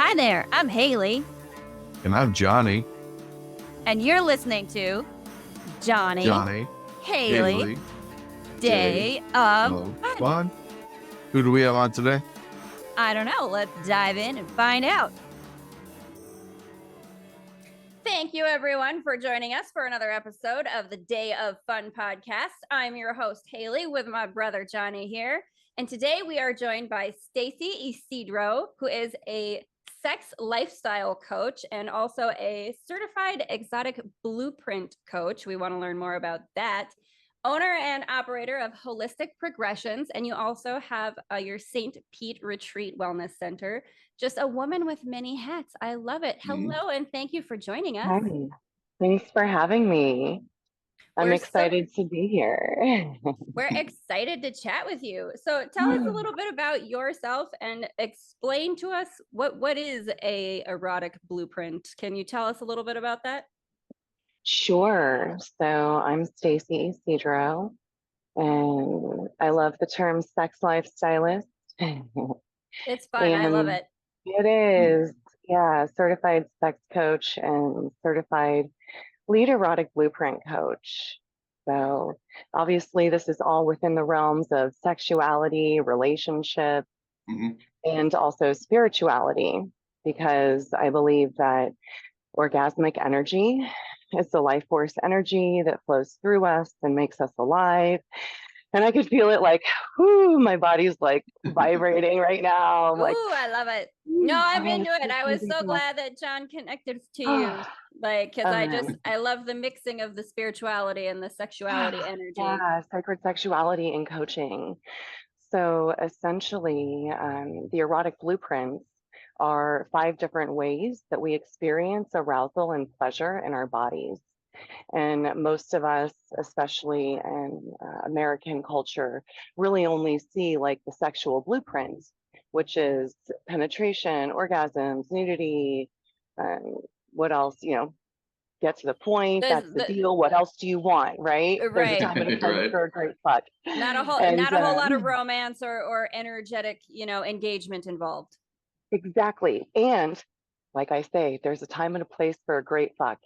Hi there, I'm Haleigh. And I'm Jonny. And you're listening to Jonny, Haleigh, Day of Fun. Who do we have on today? I don't know. Let's dive in and find out. Thank you, everyone, for joining us for another episode of the Day of Fun podcast. I'm your host, Haleigh, with my brother, Jonny, here. And today we are joined by Stacie Ysidro, who is a sex lifestyle coach and also a certified exotic blueprint coach. We want to learn more about that. Owner and operator of Holistic Progressions, and you also have your St. Pete Retreat Wellness Center. Just a woman with many hats. I love it. Hello, and thank you for joining us. Hi. Thanks for having me. I'm excited to be here. We're excited to chat with you. So tell us a little bit about yourself and explain to us what is a erotic blueprint. Can you tell us a little bit about that? Sure. So I'm Stacie Ysidro, and I love the term sex lifestylist. It's fun. I love it. It is. Yeah, certified sex coach and certified Lead Erotic Blueprint Coach. So obviously this is all within the realms of sexuality, relationship, and also spirituality, because I believe that orgasmic energy is the life force energy that flows through us and makes us alive. And I could feel it like, whoo, my body's like vibrating right now. Ooh, I love it. No, I'm into it. I was so glad that John connected to you. Like, because I love the mixing of the spirituality and the sexuality energy. Yeah, sacred sexuality and coaching. So essentially, the erotic blueprints are 5 different ways that we experience arousal and pleasure in our bodies. And most of us, especially in American culture, really only see like the sexual blueprints, which is penetration, orgasms, nudity, what else, get to the point. That's the deal. What else do you want, right? There's a time and a place for a great fuck. Not a whole lot of romance or energetic, engagement involved. Exactly. And like I say, there's a time and a place for a great fuck.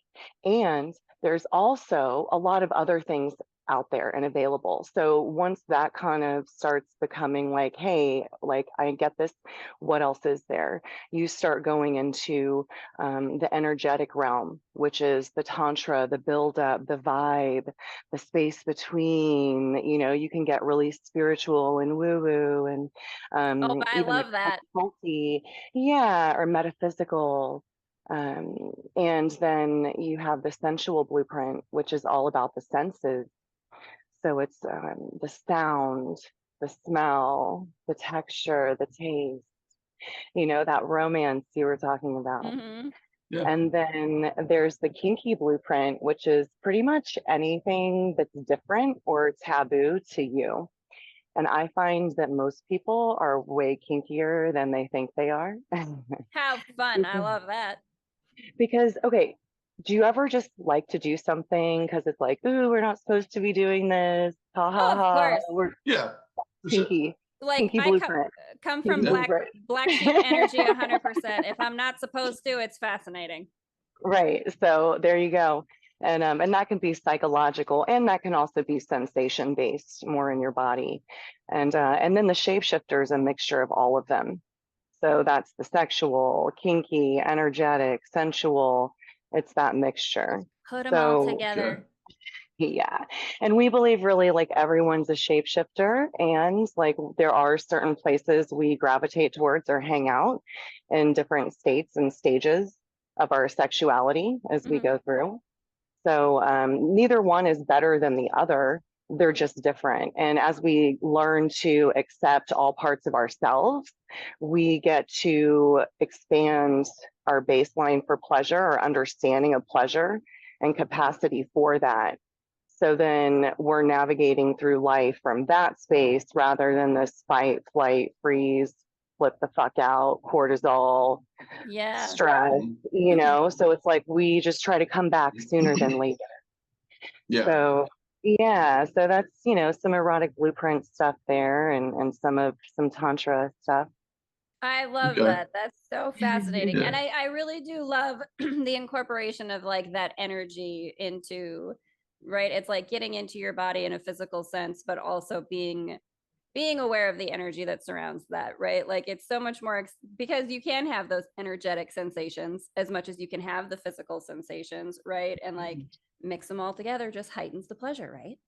And there's also a lot of other things out there and available. So once that kind of starts becoming like, hey, like I get this, what else is there? You start going into the energetic realm, which is the tantra, the buildup, the vibe, the space between. You can get really spiritual and woo-woo and I love that. Yeah, or metaphysical. And then you have the sensual blueprint, which is all about the senses. So it's the sound, the smell, the texture, the taste, that romance you were talking about. Yeah. And then there's the kinky blueprint, which is pretty much anything that's different or taboo to you. And I find that most people are way kinkier than they think they are. How fun. I love that. Because, okay, do you ever just like to do something because it's like, ooh, we're not supposed to be doing this. Ha ha ha. Yeah. Kinky. Like kinky I blueprint. come from black sheep energy 100%. If I'm not supposed to, it's fascinating. Right. So there you go. And that can be psychological, and that can also be sensation based, more in your body. And then the shapeshifter is a mixture of all of them. So that's the sexual, kinky, energetic, sensual. It's that mixture. Put them all together. Yeah. And we believe really like everyone's a shapeshifter, and like there are certain places we gravitate towards or hang out in different states and stages of our sexuality as we go through. So neither one is better than the other. They're just different. And as we learn to accept all parts of ourselves, we get to expand our baseline for pleasure, or understanding of pleasure and capacity for that. So then we're navigating through life from that space rather than this fight, flight, freeze, flip the fuck out, cortisol, stress, so it's like we just try to come back sooner than later. Yeah. So that's, some erotic blueprint stuff there, and some tantra stuff. I love Okay. that. That's so fascinating. Yeah. And I really do love the incorporation of like that energy into, right? It's like getting into your body in a physical sense, but also being aware of the energy that surrounds that, right? Like it's so much more because you can have those energetic sensations as much as you can have the physical sensations, right? And like mix them all together just heightens the pleasure, right?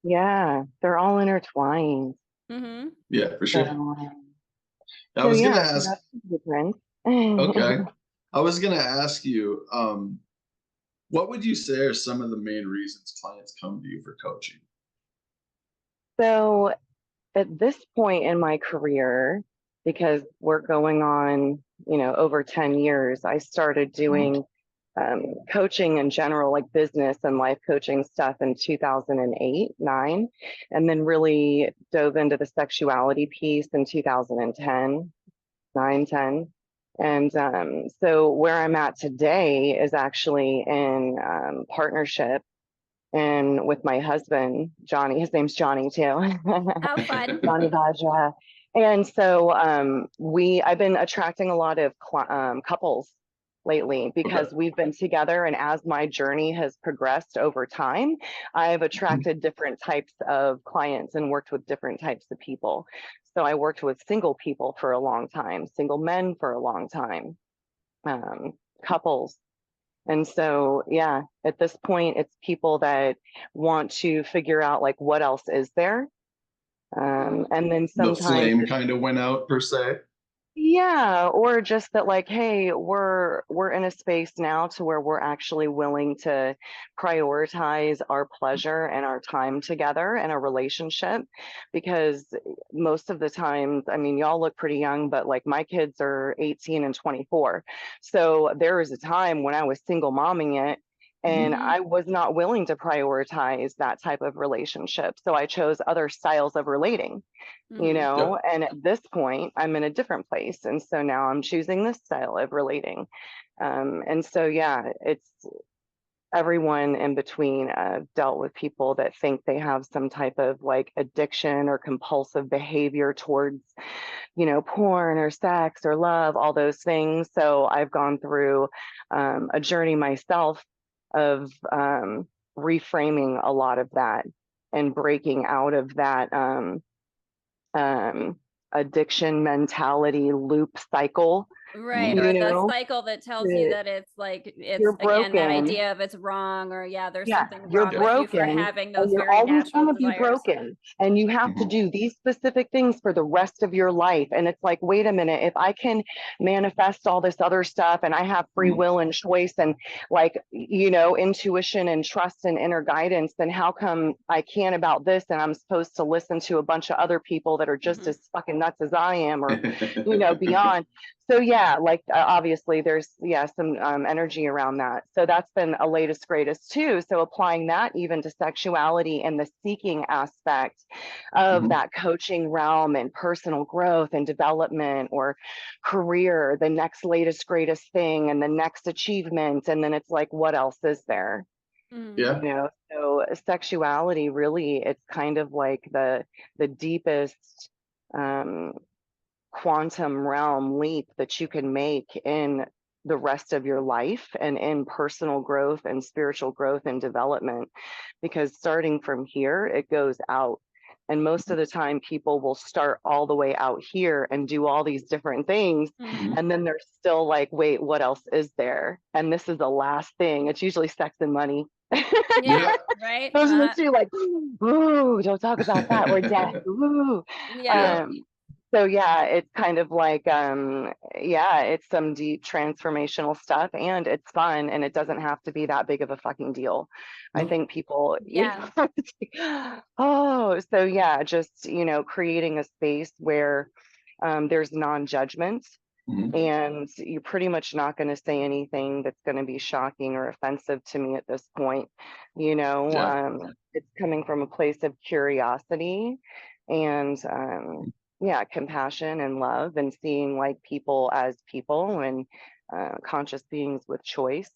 Yeah, they're all intertwined. Mm-hmm. Yeah, for So, sure. I so was gonna yeah, so ask. that's the difference. Okay. I was gonna ask you, what would you say are some of the main reasons clients come to you for coaching? So at this point in my career, because we're going on, over 10 years, I started doing coaching in general, like business and life coaching stuff in 2008, 9, and then really dove into the sexuality piece in 2010, 9, 10. And so where I'm at today is actually in partnership and with my husband, Jonny. His name's Jonny too. How fun. Jonny 𝓕𝓻𝓪𝓷𝓴𝓲. And so I've been attracting a lot of couples lately because Okay. we've been together, and as my journey has progressed over time, I've attracted different types of clients and worked with different types of people. So I worked with single people for a long time, single men for a long time, couples. And so, yeah, at this point, it's people that want to figure out like what else is there. And then The sometimes, flame kind of went out per se. yeah, or just that like, hey, we're in a space now to where we're actually willing to prioritize our pleasure and our time together in a relationship. Because most of the times, I mean, y'all look pretty young, but like my kids are 18 and 24. So there was a time when I was single momming it, and Mhm. I was not willing to prioritize that type of relationship. So I chose other styles of relating, Mhm. Yep. and at this point I'm in a different place, and so now I'm choosing this style of relating. And so yeah, it's everyone in between. Dealt with people that think they have some type of like addiction or compulsive behavior towards porn or sex or love, all those things. So I've gone through a journey myself of reframing a lot of that and breaking out of that um, addiction mentality loop cycle, Right. Mhm. Or you the know, cycle that tells you that that it's like, it's you're again, that broken. idea of it's wrong, or yeah, there's Yeah, something you're wrong Yeah. with you for broken, having and those you're very always natural going to be desires. broken, and you have to Mhm. do these specific things for the rest of your life. And it's like, wait a minute, if I can manifest all this other stuff and I have free Mhm. will and choice and like, intuition and trust and inner guidance, then how come I can't about this and I'm supposed to listen to a bunch of other people that are just Mhm. as fucking nuts as I am, or, beyond? So yeah, like obviously there's some energy around that. So that's been a latest greatest too. So applying that even to sexuality and the seeking aspect of Mhm. that coaching realm and personal growth and development or career, the next latest greatest thing and the next achievement. And then it's like, what else is there? Mhm. Yeah. So sexuality really, it's kind of like the deepest um quantum realm leap that you can make in the rest of your life and in personal growth and spiritual growth and development. Because starting from here, it goes out. And most of the time, people will start all the way out here and do all these different things. Mhm. Mhm. And then they're still like, wait, what else is there? And this is the last thing. It's usually sex and money. Yeah. Yeah. Right. Those are the two, like, ooh, don't talk about that, or death. Ooh. Yeah. Yeah. So yeah, it's kind of like it's some deep transformational stuff, and it's fun, and it doesn't have to be that big of a fucking deal. I No. think people, Yeah. oh, so yeah, just creating a space where there's non-judgment, Mhm. Mhm. and you're pretty much not going to say anything that's going to be shocking or offensive to me at this point. Yeah. It's coming from a place of curiosity and yeah, compassion and love, and seeing like people as people and conscious beings with choice,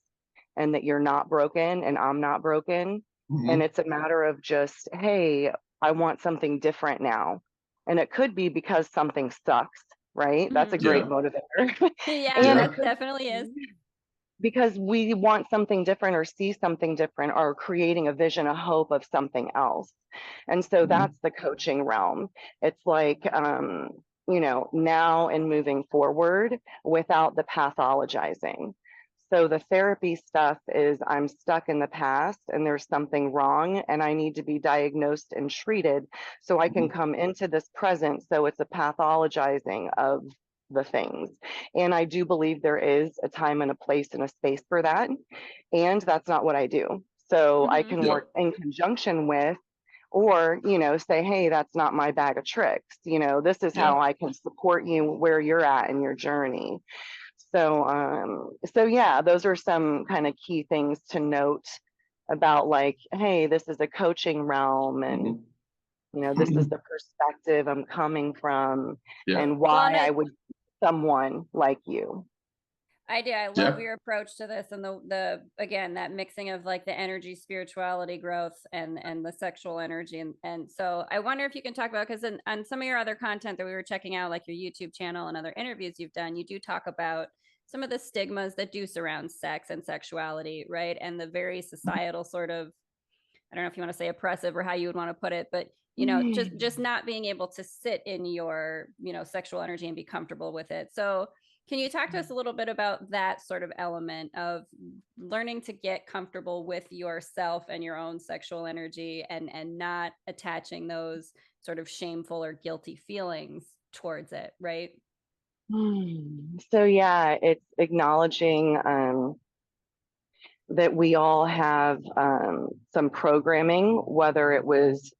and that you're not broken and I'm not broken. And Mhm. it's a matter of just, hey, I want something different now. And it could be because something sucks, right? That's a great Yeah. motivator. Yeah, And that definitely is. because we want something different or see something different or creating a vision, a hope of something else. And so that's the coaching realm. It's like, now and moving forward without the pathologizing. So the therapy stuff is I'm stuck in the past and there's something wrong and I need to be diagnosed and treated so I can come into this present. So it's a pathologizing of the things. And I do believe there is a time and a place and a space for that. And that's not what I do. So I can work in conjunction with, or, say, hey, that's not my bag of tricks. This is how I can support you where you're at in your journey. So yeah, those are some kind of key things to note about, like, hey, this is a coaching realm, and this is the perspective I'm coming from, and why I would someone like you. I do. I love your approach to this, and the again, that mixing of like the energy, spirituality, growth, and the sexual energy, and so I wonder if you can talk about, because on some of your other content that we were checking out, like your YouTube channel and other interviews you've done, you do talk about some of the stigmas that do surround sex and sexuality, right? And the very societal sort of, I don't know if you want to say oppressive or how you would want to put it, but just not being able to sit in your sexual energy and be comfortable with it. So can you talk to us a little bit about that sort of element of learning to get comfortable with yourself and your own sexual energy, and not attaching those sort of shameful or guilty feelings towards it, right? So yeah, it's acknowledging that we all have some programming, whether it was,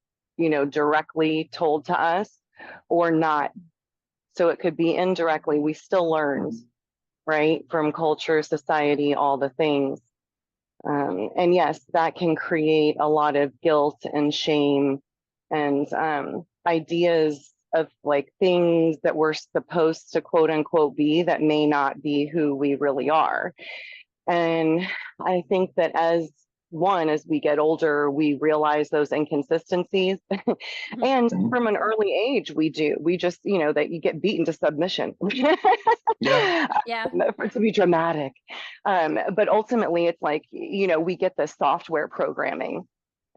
directly told to us or not. So it could be indirectly, we still learn, right? From culture, society, all the things. And yes, that can create a lot of guilt and shame and ideas of like things that we're supposed to quote unquote be that may not be who we really are. And I think that as we get older, we realize those inconsistencies. And from an early age, we just, that you get beaten to submission. Yeah. To be dramatic. But ultimately, it's like, we get the software programming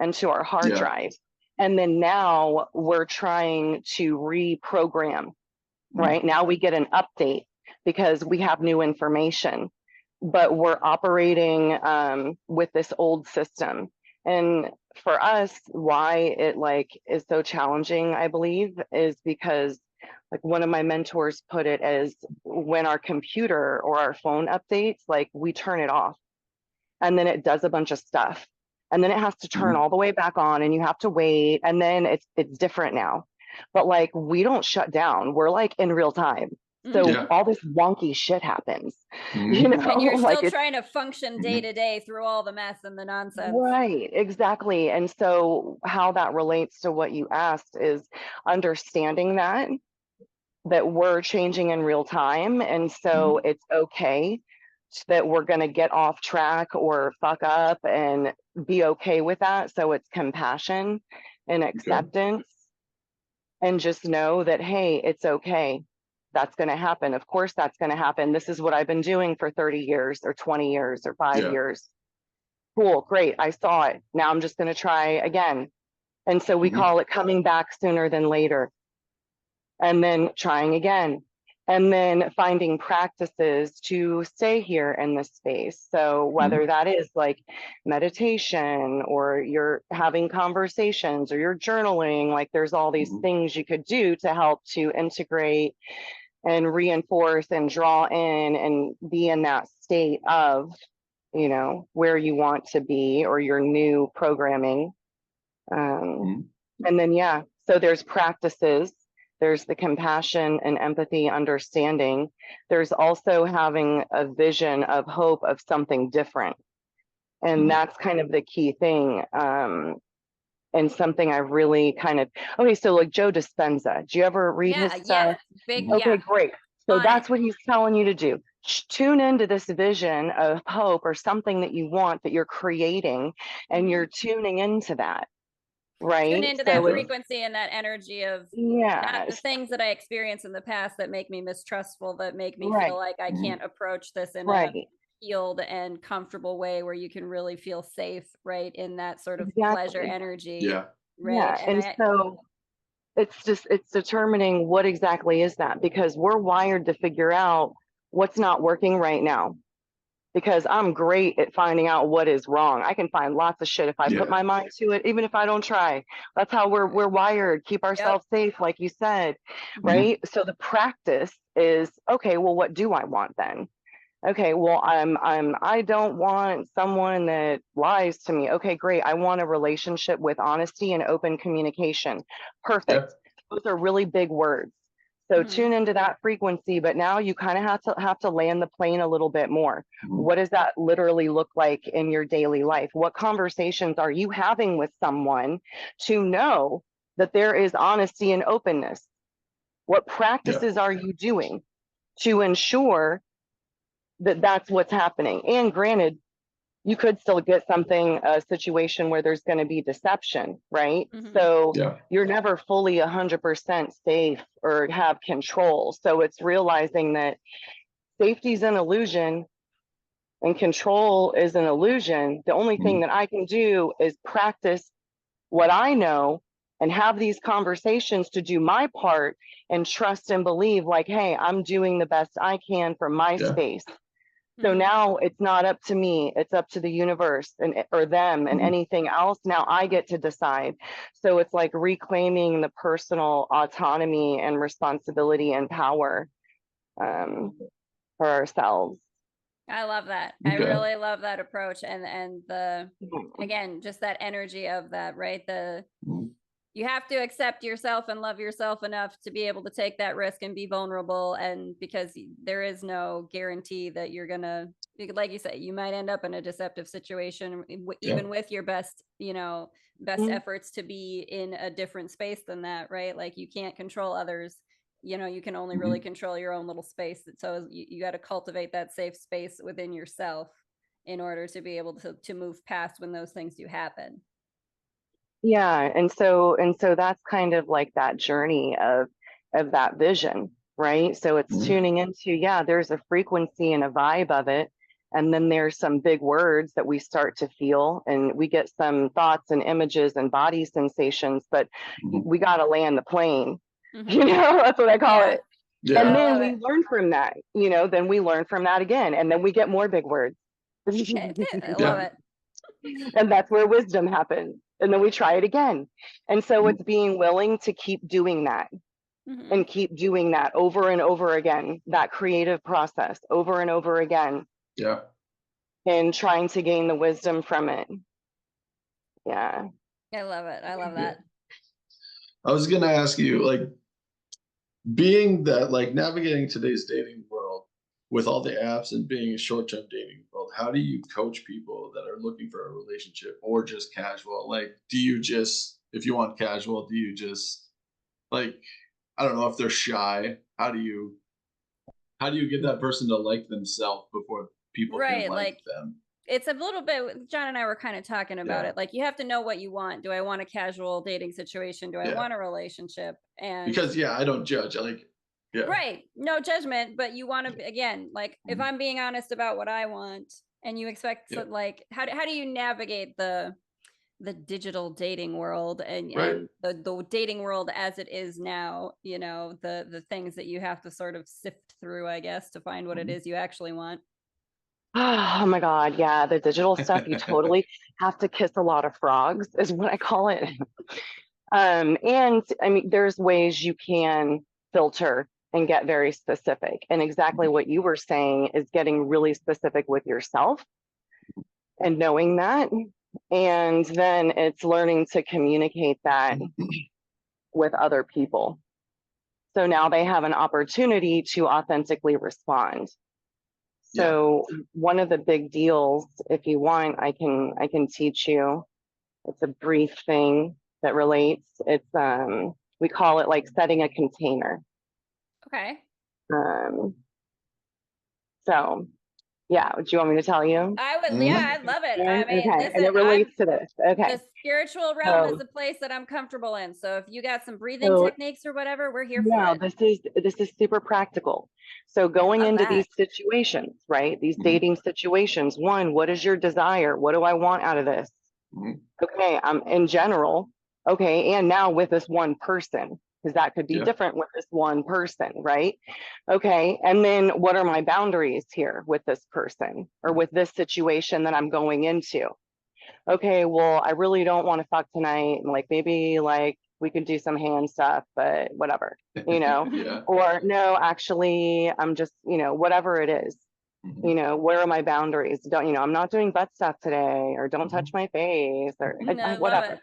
into our hard drive. And then now we're trying to reprogram, right? Now we get an update because we have new information, but we're operating with this old system. And for us, why it is so challenging, I believe, is because like one of my mentors put it as, when our computer or our phone updates, like we turn it off and then it does a bunch of stuff and then it has to turn all the way back on and you have to wait, and then it's different now. But like we don't shut down, we're like in real time. So all this wonky shit happens, and you're still trying to function day to day through all the mess and the nonsense. Right, exactly. And so how that relates to what you asked is understanding that we're changing in real time. And so it's okay that we're going to get off track or fuck up, and be okay with that. So it's compassion and acceptance, and just know that, hey, it's okay. That's going to happen. Of course, that's going to happen. This is what I've been doing for 30 years or 20 years or 5 years. Cool, great. I saw it. Now I'm just going to try again. And so we call it coming back sooner than later. And then trying again. And then finding practices to stay here in this space. So whether that is like meditation, or you're having conversations, or you're journaling, like there's all these things you could do to help to integrate and reinforce and draw in and be in that state of, where you want to be, or your new programming. And then, so there's practices. There's the compassion and empathy, understanding. There's also having a vision of hope of something different. And that's kind of the key thing. And something I really kind of, so like Joe Dispenza, do you ever read his stuff? Okay, great. So that's what he's telling you to do. Tune into this vision of hope or something that you want, that you're creating, and you're tuning into that. right? Tune into that frequency and that energy of not the things that I experienced in the past that make me mistrustful, that make me feel like I can't approach this in a healed and comfortable way where you can really feel safe, right? In that sort of pleasure energy. Yeah. Right. Yeah. And so it's determining what exactly is that, because we're wired to figure out what's not working right now. Because I'm great at finding out what is wrong. I can find lots of shit if I put my mind to it, even if I don't try. That's how we're wired. Keep ourselves safe, like you said, right? So the practice is, okay, well, what do I want then? Okay, well, I don't want someone that lies to me. Okay, great. I want a relationship with honesty and open communication. Perfect. Those are really big words. So tune into that frequency, but now you kind of have to land the plane a little bit more. What does that literally look like in your daily life? What conversations are you having with someone to know that there is honesty and openness? What practices are you doing to ensure that that's what's happening? And granted, you could still get a situation where there's going to be deception, right? So you're never fully 100% safe or have control. So it's realizing that safety is an illusion and control is an illusion. The only thing that I can do is practice what I know and have these conversations to do my part and trust and believe like, hey, I'm doing the best I can for my space. So now it's not up to me, it's up to the universe or them and anything else. Now I get to decide. So it's like reclaiming the personal autonomy and responsibility and power for ourselves. I love that. I really love that approach. And again, just that energy of that, right? You have to accept yourself and love yourself enough to be able to take that risk and be vulnerable. And because there is no guarantee that you're going to, like you say, you might end up in a deceptive situation, even with your best, best efforts to be in a different space than that, right? Like you can't control others. You can only really control your own little space. So you got to cultivate that safe space within yourself in order to be able to move past when those things do happen. Yeah, and so that's kind of like that journey of that vision, right? So it's tuning into, there's a frequency and a vibe of it, and then there's some big words that we start to feel, and we get some thoughts and images and body sensations, but we got to land the plane. That's what I call it. And then we learn from that, then we learn from that again, and then we get more big words. I love it. And that's where wisdom happens. And then we try it again. And so it's being willing to keep doing that and keep doing that over and over again, that creative process over and over again. Yeah. And trying to gain the wisdom from it. Yeah. I love it. I love that. I was going to ask you, like, being that, like, navigating today's dating world with all the apps and being a short-term dating world, how do you coach people that are looking for a relationship or just casual? Like, do you just, if you want casual, do you just, like, I don't know, if they're shy, how do you get that person to like themselves before people can like them? It's a little bit, John and I were kind of talking about it. Like, you have to know what you want. Do I want a casual dating situation? Do I want a relationship? And because I don't judge. Right. No judgment, but you want to, again, like, if I'm being honest about what I want and you expect to, like, how do you navigate the digital dating world and the dating world as it is now, the things that you have to sort of sift through, I guess, to find what it is you actually want. Oh my God. Yeah. The digital stuff, you totally have to kiss a lot of frogs is what I call it. And I mean, there's ways you can filter and get very specific. And exactly what you were saying is getting really specific with yourself and knowing that. And then it's learning to communicate that with other people. So now they have an opportunity to authentically respond. So one of the big deals, if you want, I can teach you. It's a brief thing that relates. It's we call it like setting a container. Okay. So Yeah. Do you want me to tell you? I would, yeah, I'd love it. I mean, Okay. And it listen, relates to this. Okay. the spiritual realm is a place that I'm comfortable in. So if you got some breathing So techniques or whatever, we're here for no, it. this is super practical. So going Love into that. these situations, right? These dating situations, one, what is your desire? What do I want out of this? Okay, in general, okay, and now with this one person, because that could be different with this one person, right? Okay, and then what are my boundaries here with this person or with this situation that I'm going into? Okay, well, I really don't want to fuck tonight. Like maybe like we could do some hand stuff, but whatever, Yeah. or no, actually, I'm just, whatever it is. Where are my boundaries? Don't, I'm not doing butt stuff today, or don't touch my face, or No, whatever. love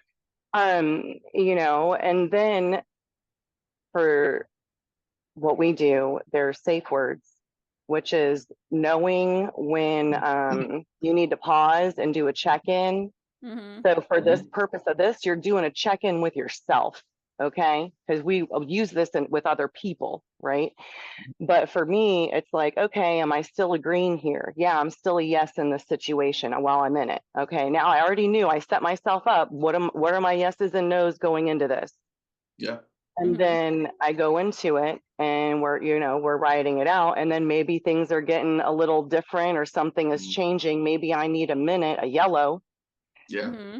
it. And then for what we do, there's safe words, which is knowing when you need to pause and do a check-in. So for this purpose of this, you're doing a check-in with yourself, okay? Because we use this with other people, right? But for me, it's like, okay, am I still agreeing here? Yeah, I'm still a yes in this situation while I'm in it. Okay, now I already knew, I set myself up. What are my yeses and nos going into this? Yeah. And then I go into it and we're writing it out. And then maybe things are getting a little different or something is changing. Maybe I need a minute, a yellow. Yeah.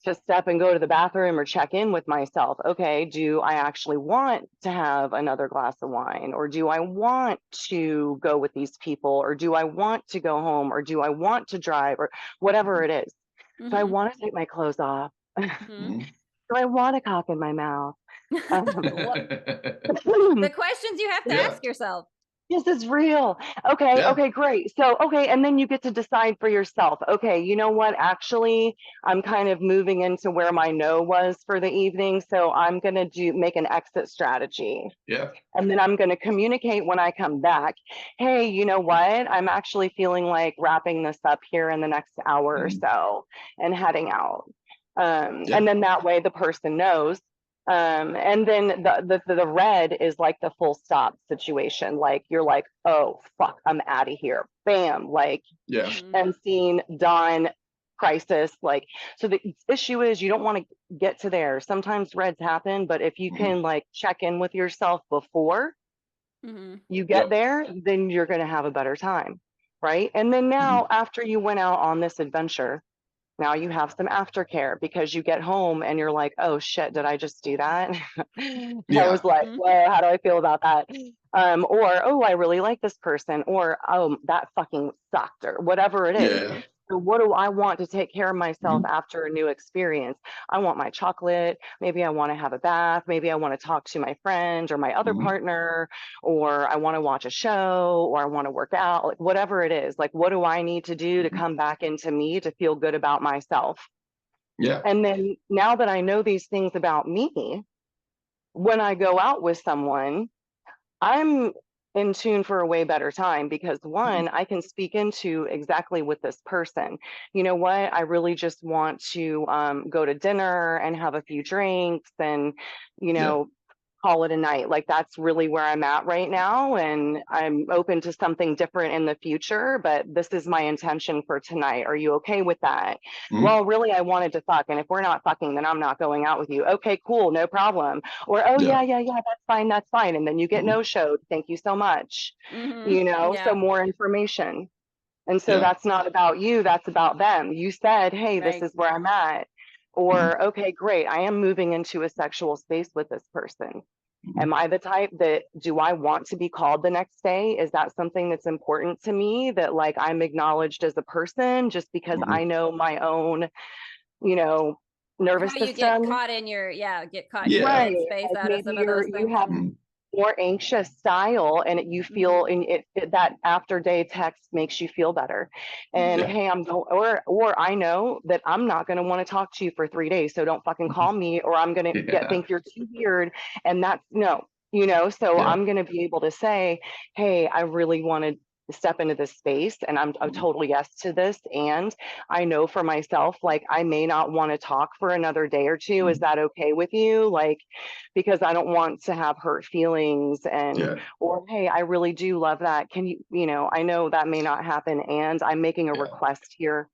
To step and go to the bathroom or check in with myself. Okay, do I actually want to have another glass of wine? Or do I want to go with these people? Or do I want to go home? Or do I want to drive? Or whatever it is. Do I want to take my clothes off? Do I want a cock in my mouth? The questions you have to ask yourself. This is real. Okay. Okay, great. So, okay. And then you get to decide for yourself. Okay. You know what? Actually, I'm kind of moving into where my no was for the evening. So I'm going to make an exit strategy. Yeah. And then I'm going to communicate when I come back. Hey, you know what? I'm actually feeling like wrapping this up here in the next hour or so and heading out. And then that way the person knows. And then the red is like the full stop situation. Like you're like, oh fuck, I'm out of here. Bam, like end scene, done, crisis. Like, so the issue is you don't want to get to there. Sometimes reds happen, but if you can like check in with yourself before you get there, then you're going to have a better time, right? And then now after you went out on this adventure, now you have some aftercare because you get home and you're like, oh shit, did I just do that? I was like, well, how do I feel about that? Or, oh, I really like this person, or, oh, that fucking sucked, or whatever it is. So what do I want to take care of myself after a new experience? I want my chocolate. Maybe I want to have a bath. Maybe I want to talk to my friend or my other partner, or I want to watch a show, or I want to work out, like whatever it is. Like, what do I need to do to come back into me to feel good about myself? Yeah. And then now that I know these things about me, when I go out with someone, I'm in tune for a way better time because one, I can speak into exactly with this person. You know what? I really just want to go to dinner and have a few drinks and, call it a night. Like that's really where I'm at right now. And I'm open to something different in the future, but this is my intention for tonight. Are you okay with that? Well, really, I wanted to fuck. And if we're not fucking, then I'm not going out with you. Okay, cool. No problem. Or, oh yeah, that's fine. That's fine. And then you get no-showed. Thank you so much. So more information. And so that's not about you. That's about them. You said, hey, this is where I'm at. Or, okay, great. I am moving into a sexual space with this person. Am I the type that, do I want to be called the next day? Is that something that's important to me, that like I'm acknowledged as a person just because I know my own, nervous How system? you get caught in your, get caught in your head space out of some of those things. You have more anxious style and you feel in it, that after day text makes you feel better. And hey, I'm going, or I know that I'm not going to want to talk to you for 3 days. So don't fucking call me, or I'm going to think you're too weird. And that's no, so I'm going to be able to say, hey, I really wanted step into this space, and I'm totally yes to this. And I know for myself, like, I may not want to talk for another day or two. Is that okay with you? Like, because I don't want to have hurt feelings, and Yeah. or hey, I really do love that. Can you, I know that may not happen, and I'm making a Yeah. request here.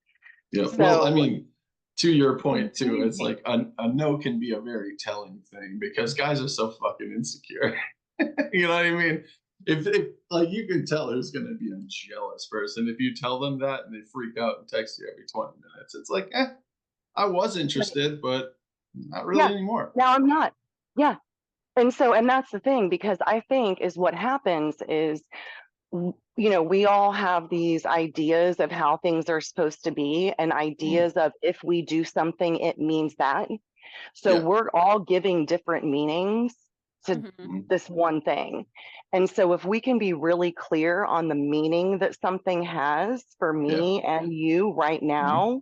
Yeah. So, Well, I mean, to your point too, it's like a no can be a very telling thing, because guys are so fucking insecure. You know what I mean? If like, you can tell who's going to be a jealous person if you tell them that and they freak out and text you every 20 minutes. It's like, I was interested, but not really yeah, anymore. now I'm not. Yeah. And so, and that's the thing, because I think is what happens is, we all have these ideas of how things are supposed to be, and ideas of if we do something, it means that. So Yeah. we're all giving different meanings to Mhm. this one thing. And so if we can be really clear on the meaning that something has for me and you right now,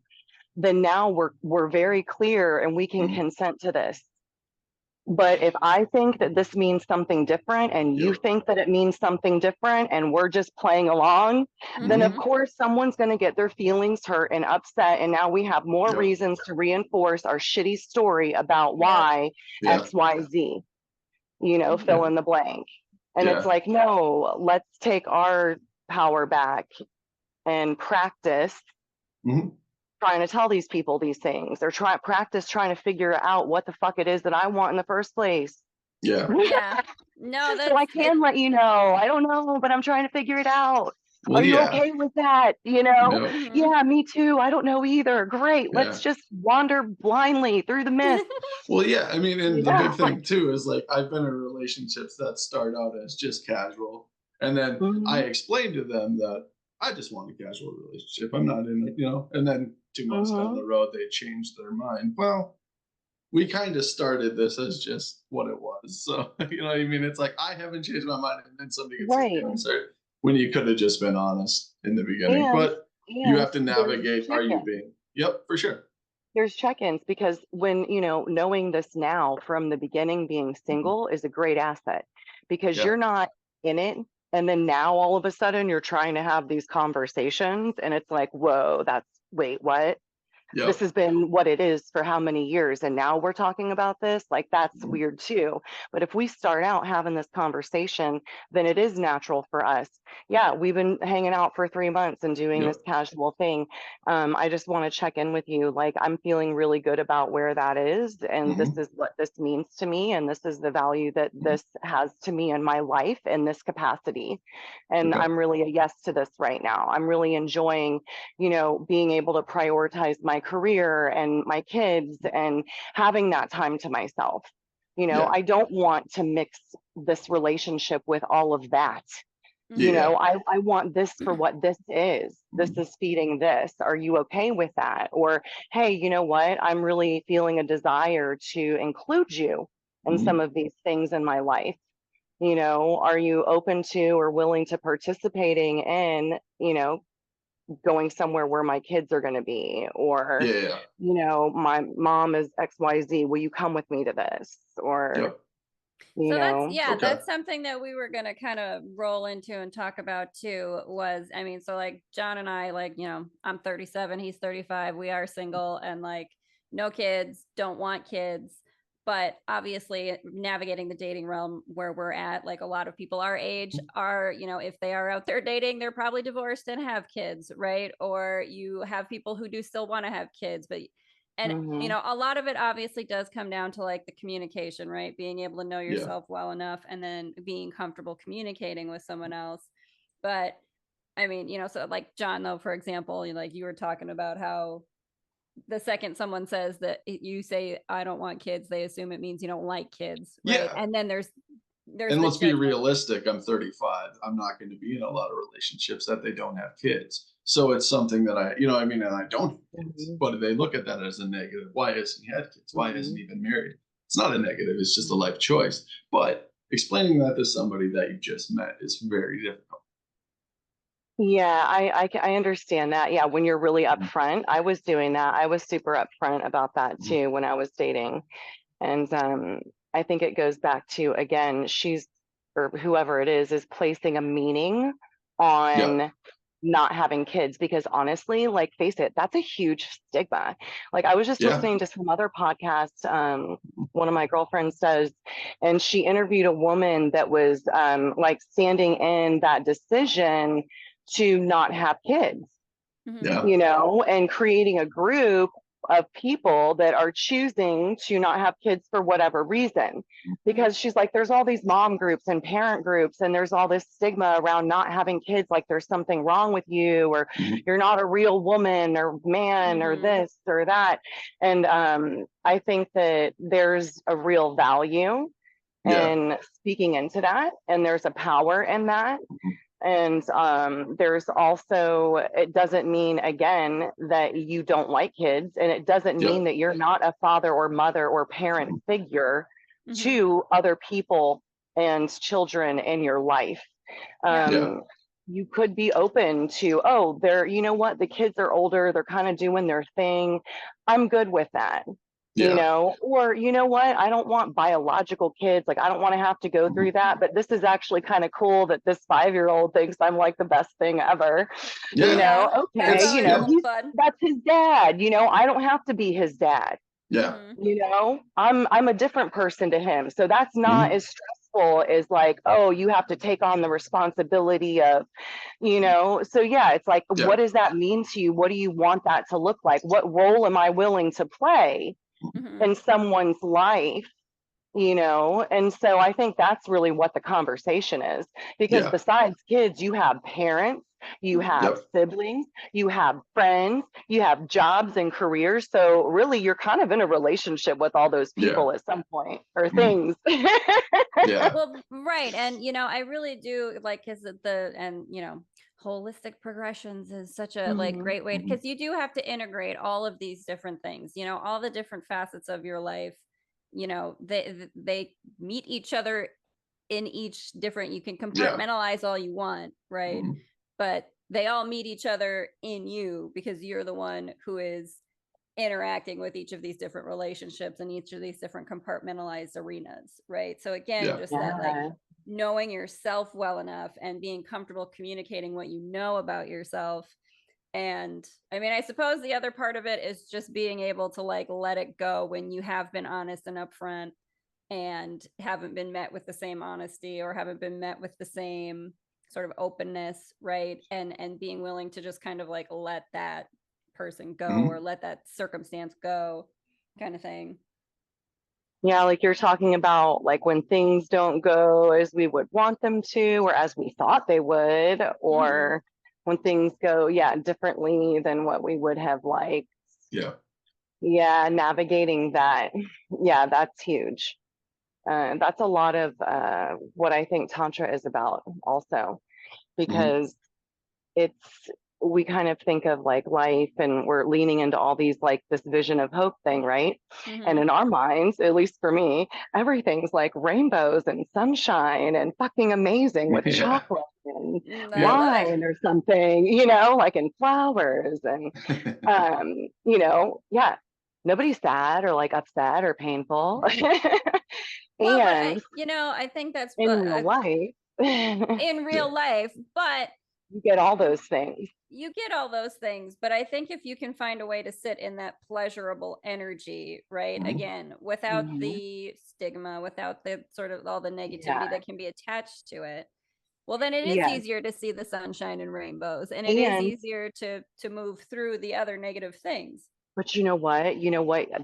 then now we're very clear and we can consent to this. But if I think that this means something different and you Yep. think that it means something different and we're just playing along, then of Mhm. course someone's going to get their feelings hurt and upset. And now we have more Yep. reasons to reinforce our shitty story about why Yeah. X, Y, Z, fill in the blank. And it's Yeah. like, no, let's take our power back and practice Mhm. trying to tell these people these things, or practice trying to figure out what the fuck it is that I want in the first place. Yeah. Yeah. No, So I that's it. can let you know. I don't know, but I'm trying to figure it out. Well, Are you yeah. okay with that? No. Mhm. Yeah, me too. I don't know either. Great. Yeah. Let's just wander blindly through the mist. Well, yeah. I mean, and You the big know? thing too is, like, I've been in relationships that start out as just casual, and then I Mhm, explained to them that I just want a casual relationship. I'm not in it. And then 2 months down mhm. the road, they changed their mind. Well, we kind of started this as just what it was. So, you know what I mean? It's like, I haven't changed my mind, and then somebody gets Right. in and start, when you could have just been honest in the beginning. And But you and have to there's navigate. Are you check-ins. being? Yep, for sure. There's check-ins, because when, knowing this now from the beginning, being Mhm. single is a great asset, because Yeah. you're not in it. And then now all of a sudden you're trying to have these conversations and it's like, whoa, wait, what? This Yep. has been what it is for how many years, and now we're talking about this? Like, that's Mhm. weird too. But if we start out having this conversation, then it is natural for us. Yeah, we've been hanging out for 3 months and doing this Yep. casual thing. I just want to check in with you. Like, I'm feeling really good about where that is, and this Mhm. is what this means to me, and this is the value that Mhm. this has to me in my life in this capacity. And Okay. I'm really a yes to this right now. I'm really enjoying, being able to prioritize my career and my kids and having that time to myself. Yeah. I don't want to mix this relationship with all of that. Yeah. I want this for what this is. This Mhm. is feeding this. Are you okay with that? Or, hey, you know what? I'm really feeling a desire to include you in some Mhm. of these things in my life. Are you open to or willing to participating in, going somewhere where my kids are going to be? Or, Yeah. Yeah. my mom is XYZ, will you come with me to this? Or, Yep. So Okay. that's something that we were gonna kind of roll into and talk about too. Was, I mean, so like John and I, like, I'm 37, he's 35, we are single, and like no kids, don't want kids. But obviously navigating the dating realm where we're at, like a lot of people our age are, if they are out there dating, they're probably divorced and have kids, right? Or you have people who do still want to have kids, but and mhm, a lot of it obviously does come down to like the communication, right? Being able to know Yeah. yourself well enough and then being comfortable communicating with someone else. But I mean, so like John, though, for example, like you were talking about how the second someone says that you say, I don't want kids, they assume it means you don't like kids, right? Yeah. And then there's And the let's be judgment. realistic. I'm 35. I'm not going to be in a lot of relationships that they don't have kids. So it's something that I mean, and I don't have kids, mhm, but they look at that as a negative. Why hasn't he had kids? Why hasn't mhm. he been married? It's not a negative. It's just a life choice. But explaining that to somebody that you just met is very difficult. Yeah, I understand that. Yeah, when you're really Mhm. upfront, I was doing that. I was super upfront about that Mhm. too when I was dating. And I think it goes back to, again, she's, or whoever it is placing a meaning on not having kids, because honestly, like, face it, that's a huge stigma. Like, I was just listening to some other podcast, one of my girlfriends does, and she interviewed a woman that was like standing in that decision to not have kids, you know, and creating a group of people that are choosing to not have kids for whatever reason. Because she's like, there's all these mom groups and parent groups, and there's all this stigma around not having kids, like there's something wrong with you, or you're not a real woman or man or this or that. And I think that there's a real value in speaking into that, and there's a power in that. And there's also, it doesn't mean, again, that you don't like kids, and it doesn't mean that you're not a father or mother or parent figure to other people and children in your life. You could be open to, oh, they're, you know what, the kids are older, they're kind of doing their thing, I'm good with that. You know, or, you know what, I don't want biological kids, like I don't want to have to go through that, but this is actually kind of cool that this 5-year-old thinks I'm like the best thing ever. You know, okay, you know, that's his dad, you know, I don't have to be his dad. You know, I'm a different person to him, so that's not as stressful as like, oh, you have to take on the responsibility of, you know. So yeah, it's like, what does that mean to you? What do you want that to look like? What role am I willing to play in someone's life, you know? And so I think that's really what the conversation is, because besides kids, you have parents, you have siblings, you have friends, you have jobs and careers. So really, you're kind of in a relationship with all those people at some point, or things. Well, right. And, you know, I really do like, you know, holistic progressions is such a like great way, because you do have to integrate all of these different things, you know, all the different facets of your life. You know, they meet each other in each different, you can compartmentalize all you want, right? But they all meet each other in you, because you're the one who is interacting with each of these different relationships and each of these different compartmentalized arenas, right? So again, just that, like, knowing yourself well enough and being comfortable communicating what you know about yourself. And I mean, I suppose the other part of it is just being able to like let it go when you have been honest and upfront and haven't been met with the same honesty, or haven't been met with the same sort of openness, right? And being willing to just kind of like let that person go, or let that circumstance go, kind of thing. Yeah, like you're talking about, like when things don't go as we would want them to, or as we thought they would, or when things go, differently than what we would have liked. Navigating that. That's huge. That's a lot of what I think Tantra is about also, because we kind of think of like life, and we're leaning into all these, like this vision of hope thing, right? And in our minds, at least for me, everything's like rainbows and sunshine and fucking amazing with chocolate and wine or something, you know, like in flowers. And you know, nobody's sad or like upset or painful. Well, and you know, I think that's in real life. In real life, but you get all those things. But I think if you can find a way to sit in that pleasurable energy, right? Again, without the stigma, without the sort of all the negativity that can be attached to it, well, then it is easier to see the sunshine and rainbows, and it is easier to move through the other negative things. But you know what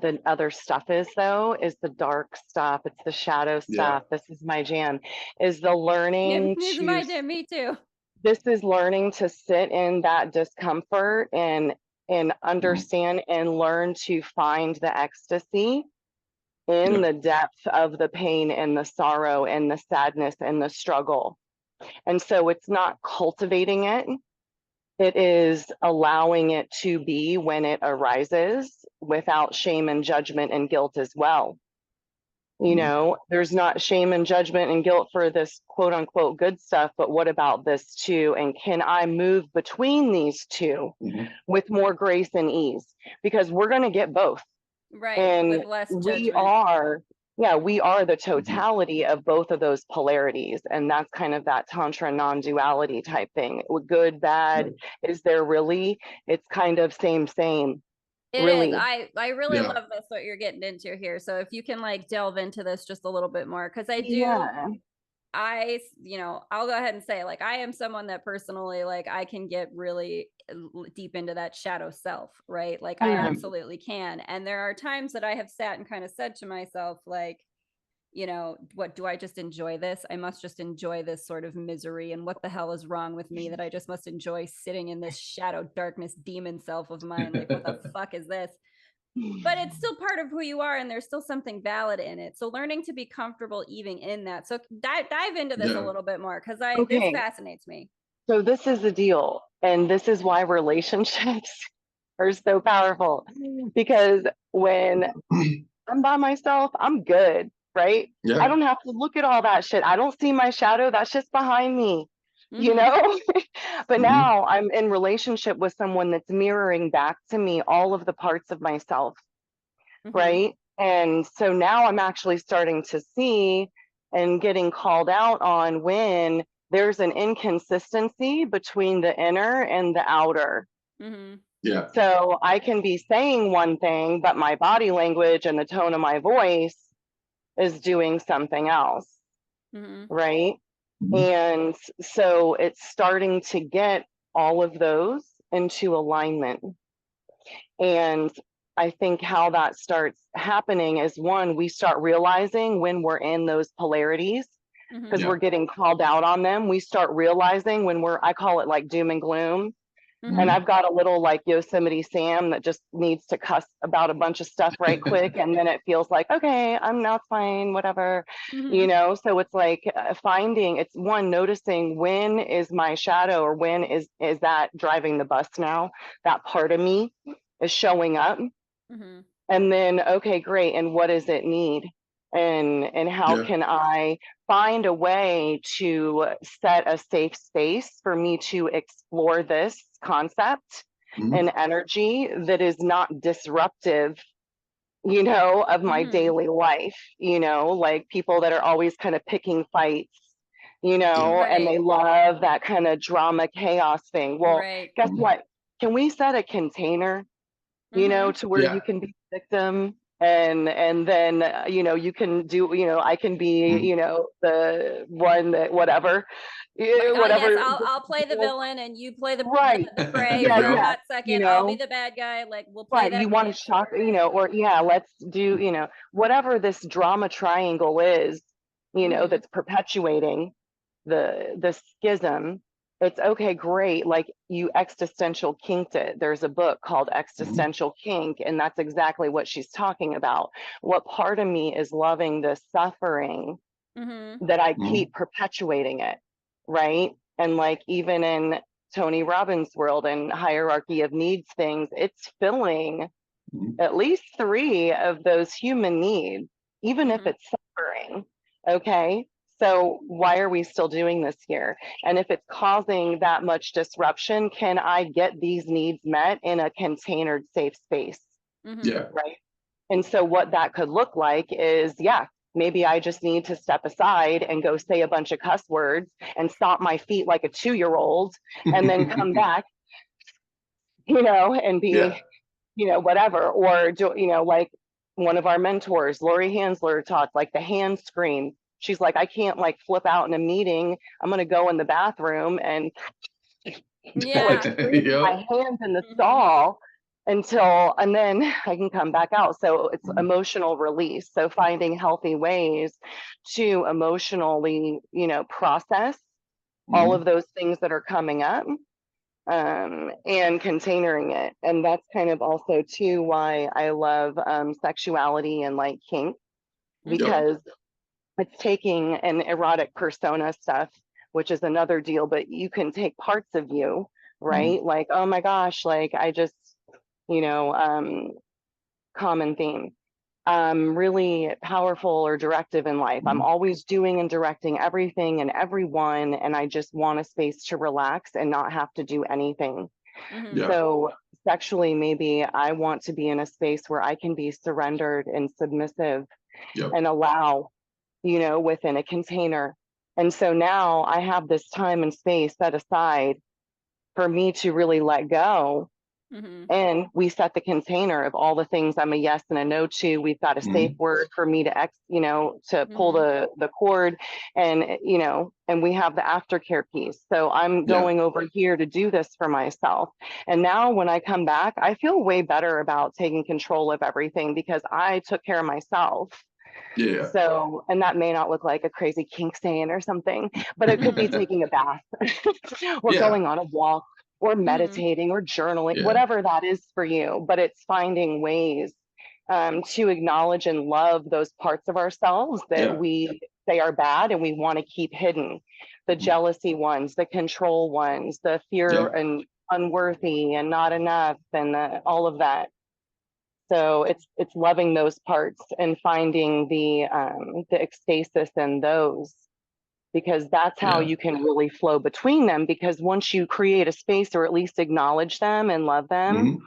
the other stuff is, though, is the dark stuff. It's the shadow stuff. This is my jam, is the learning. This is my jam, me too. This is learning to sit in that discomfort and understand and learn to find the ecstasy in the depth of the pain and the sorrow and the sadness and the struggle. And so it's not cultivating it. It is allowing it to be when it arises, without shame and judgment and guilt as well. You know, there's not shame and judgment and guilt for this quote unquote good stuff, but what about this too? And can I move between these two with more grace and ease? Because we're going to get both. Right. And with less judgment. we are yeah, we are the totality of both of those polarities. And that's kind of that Tantra non-duality type thing. Good, bad, is there really? It's kind of same. It really. is. I really Yeah. love this, what you're getting into here. So if you can like delve into this just a little bit more, because Yeah. I'll go ahead and say, like, I am someone that personally, like, I can get really deep into that shadow self, right? Like, I absolutely can. And there are times that I have sat and kind of said to myself, like, what do I just enjoy this? I must just enjoy this sort of misery. And what the hell is wrong with me that I just must enjoy sitting in this shadow darkness demon self of mine? Like, what the fuck is this? But it's still part of who you are, and there's still something valid in it. So learning to be comfortable even in that. So dive into this a little bit more, because this fascinates me. So this is the deal, and this is why relationships are so powerful, because when I'm by myself, I'm good, right? Yeah. I don't have to look at all that shit. I don't see my shadow. That shit's behind me, you know? But now I'm in relationship with someone that's mirroring back to me all of the parts of myself, right? And so now I'm actually starting to see and getting called out on when there's an inconsistency between the inner and the outer. Yeah. So I can be saying one thing, but my body language and the tone of my voice is doing something else, right? And so it's starting to get all of those into alignment. And I think how that starts happening is, one, we start realizing when we're in those polarities, because we're getting called out on them. We start realizing when I call it like doom and gloom. And I've got a little like Yosemite Sam that just needs to cuss about a bunch of stuff right quick. And then it feels like, okay, now it's fine, whatever, so it's like it's one, noticing when is my shadow, or when is that driving the bus now, that part of me is showing up. And then, okay, great. And what does it need? And how can I find a way to set a safe space for me to explore this concept and energy that is not disruptive, of my daily life, like people that are always kind of picking fights, and they love that kind of drama chaos thing. Well, guess what? Can we set a container, to where you can be a victim, and then you can do, I can be, the one that whatever, whatever. Yes, I'll play the villain and you play the prey Yeah, for a hot second. I'll be the bad guy. Like, we'll play that. You want to shock, or let's do, whatever this drama triangle is, that's perpetuating the schism. It's okay, great. Like, you existential kinked it. There's a book called Existential Kink, and that's exactly what she's talking about. What part of me is loving the suffering that I keep perpetuating it, right? And like, even in Tony Robbins' world and hierarchy of needs things, it's filling at least 3 of those human needs, even if it's suffering. Okay. So why are we still doing this here? And if it's causing that much disruption, can I get these needs met in a contained, safe space? Right. And so what that could look like is, maybe I just need to step aside and go say a bunch of cuss words and stomp my feet like a 2-year-old, and then come back, and be, whatever. Or do, like one of our mentors, Lori Hansler, taught like the hand scream. She's like, I can't like flip out in a meeting. I'm going to go in the bathroom and my hands in the stall and then I can come back out. So it's emotional release. So finding healthy ways to emotionally, process all of those things that are coming up, and containering it. And that's kind of also too why I love sexuality and like kink, because it's taking an erotic persona stuff, which is another deal, but you can take parts of you, right? Like, oh my gosh, like I just, common theme. Really powerful or directive in life. I'm always doing and directing everything and everyone, and I just want a space to relax and not have to do anything. So sexually, maybe I want to be in a space where I can be surrendered and submissive Yep. and allow, you know, within a container. And so now I have this time and space set aside for me to really let go. Mhm. And we set the container of all the things I'm a yes and a no to. We've got a safe word for me to to pull the cord, and you know, and we have the aftercare piece. So I'm going over here to do this for myself. And now when I come back, I feel way better about taking control of everything because I took care of myself. Yeah. So, and that may not look like a crazy kink saying or something, but it could be taking a bath or going on a walk or meditating or journaling, whatever that is for you. But it's finding ways to acknowledge and love those parts of ourselves that we say are bad and we want to keep hidden. The jealousy ones, the control ones, the fear and unworthy and not enough, and all of that. So it's loving those parts and finding the ecstasis in those, because that's how you can really flow between them. Because once you create a space or at least acknowledge them and love them,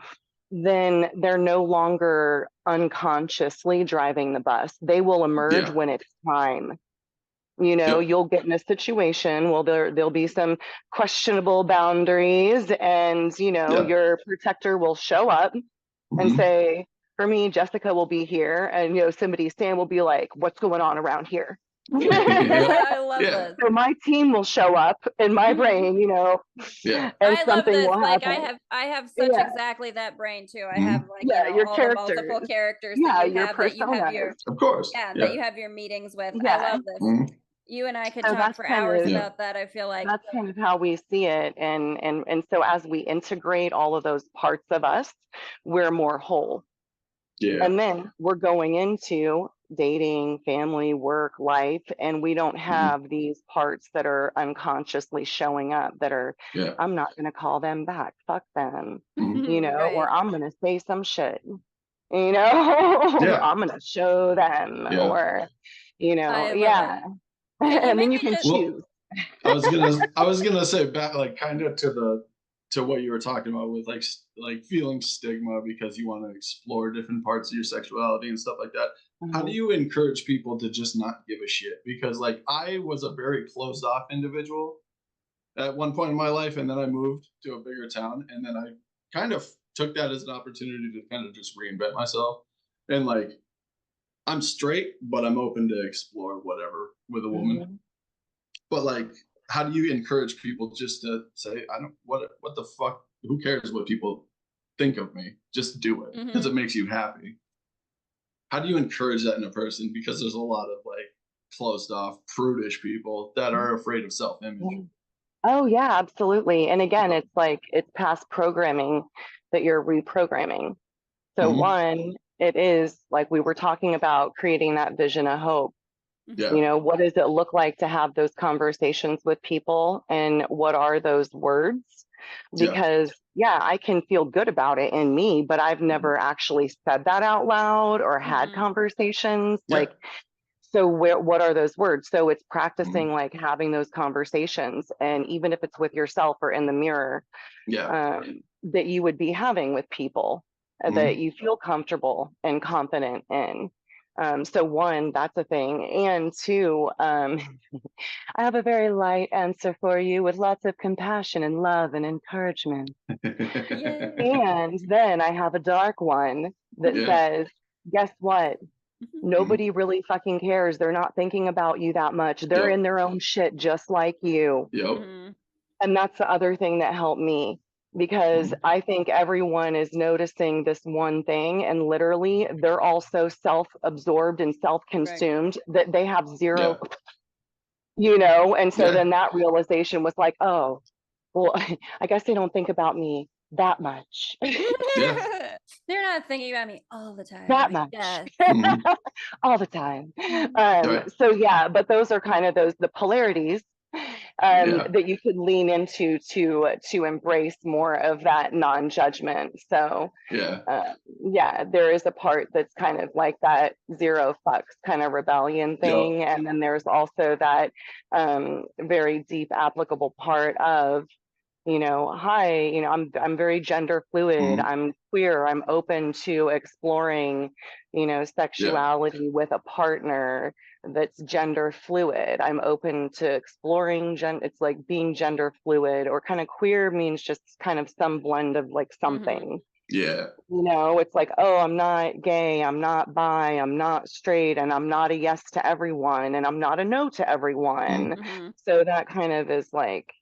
then they're no longer unconsciously driving the bus. They will emerge when it's time. You know, you'll get in a situation, well, there'll be some questionable boundaries, and you know, your protector will show up and say, for me, Jessica will be here, and you know, somebody Stan will be like, what's going on around here? I love this. So my team will show up in my brain, you know, and I love something this. will Like happen. I have such exactly that brain too. I have like, you know, your all characters. the multiple characters that you your have, that you have your, personas. Of course. that you have your meetings with. I love this. You and I could So talk that's for kind hours of about that. I feel like that's kind of how we see it, and so as we integrate all of those parts of us, we're more whole. And then we're going into dating, family, work, life, and we don't have these parts that are unconsciously showing up that are, I'm not going to call them back, fuck them, you know, or I'm going to say some shit, you know, I'm going to show them, or, you know, and then you can choose. I was gonna say back, like, kind of to what you were talking about with like feeling stigma because you want to explore different parts of your sexuality and stuff like that. How do you encourage people to just not give a shit? Because like I was a very closed off individual at one point in my life, and then I moved to a bigger town, and then I kind of took that as an opportunity to kind of just reinvent myself. And like I'm straight, but I'm open to explore whatever with a woman. But like, how do you encourage people just to say, I don't, what the fuck, who cares what people think of me? Just do it because it makes you happy. How do you encourage that in a person? Because there's a lot of like closed off, prudish people that are afraid of self-image. Oh yeah, absolutely. And again, it's like, it's past programming that you're reprogramming. So one, it is like we were talking about, creating that vision of hope. You know, what does it look like to have those conversations with people, and what are those words? Because I can feel good about it in me, but I've never actually said that out loud or had conversations. Like, so what are those words? So it's practicing like having those conversations, and even if it's with yourself or in the mirror, that you would be having with people that you feel comfortable and confident in. So one, that's a thing. And two, I have a very light answer for you with lots of compassion and love and encouragement. And then I have a dark one that says, guess what? Nobody really fucking cares. They're not thinking about you that much. They're in their own shit just like you. And that's the other thing that helped me, because I think everyone is noticing this one thing, and literally they're all so self-absorbed and self-consumed that they have zero, you know, and so then that realization was like, oh, well, I guess they don't think about me that much. They're not thinking about me all the time. That much. All the time. So yeah, but those are kind of the polarities that you could lean into to embrace more of that non-judgment. So there is a part that's kind of like that zero fucks kind of rebellion thing, and then there's also that very deep applicable part of hi, I'm very gender fluid. Mhm. I'm queer. I'm open to exploring, Yeah. sexuality with a partner that's gender fluid. I'm open to exploring it's like being gender fluid, or kind of queer means just kind of some blend of like something. Yeah. It's like, oh, I'm not gay, I'm not bi, I'm not straight, and I'm not a yes to everyone, and I'm not a no to everyone. Mm-hmm. So that kind of is like,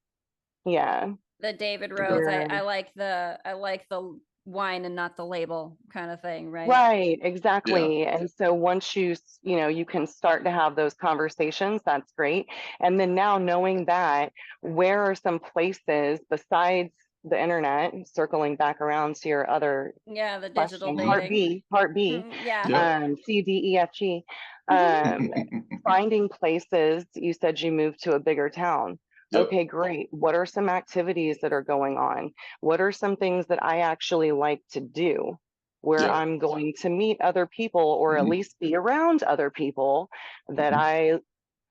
yeah. The David Rose, Where, I like the wine and not the label kind of thing, right? right, Yeah. exactly. And so once you can start to have those conversations, that's great. And then now knowing that, where are some places besides the internet, circling back around to your other Yeah, the digital question, Mhm. dating. part B, Yeah. Yep. C, D, E, F, G, um, finding places. You said you moved to a bigger town. Yep. Okay, great. What are some activities that are going on? What are some things that I actually like to do where Yep. I'm going to meet other people, or at Mhm. least be around other people that Mhm.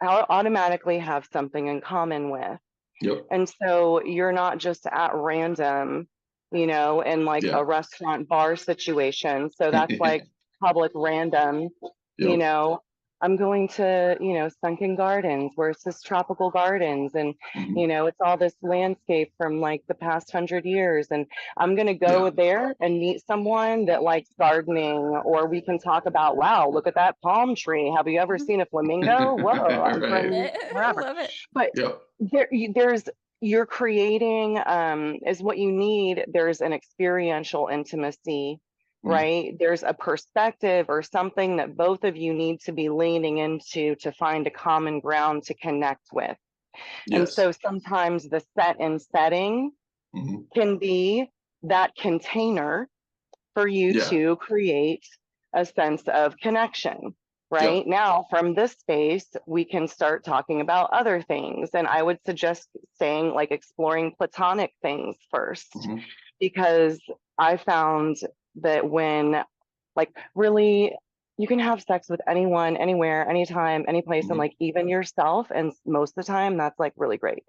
I automatically have something in common with? Yep. And so you're not just at random, in like Yeah. a restaurant bar situation. So that's like public random, you Yep. know. I'm going to, Sunken Gardens, where it's just tropical gardens, and Mhm. it's all this landscape from like the past 100 years. And I'm gonna go Yeah. there and meet someone that likes gardening, or we can talk about, wow, look at that palm tree. Have you ever seen a flamingo? Whoa, I'm Right. from I wherever. love it. But Yep. there's you're creating, is what you need. There's an experiential intimacy, Mhm. right? There's a perspective or something that both of you need to be leaning into to find a common ground to connect with. And Yes. so sometimes the set and setting Mhm. can be that container for you Yeah. to create a sense of connection. Right Yep. now, from this space, we can start talking about other things. And I would suggest saying, like, exploring platonic things first, Mhm. because I found that when, like, really, you can have sex with anyone, anywhere, anytime, any place, and Mhm. like even yourself. And most of the time, that's like really great.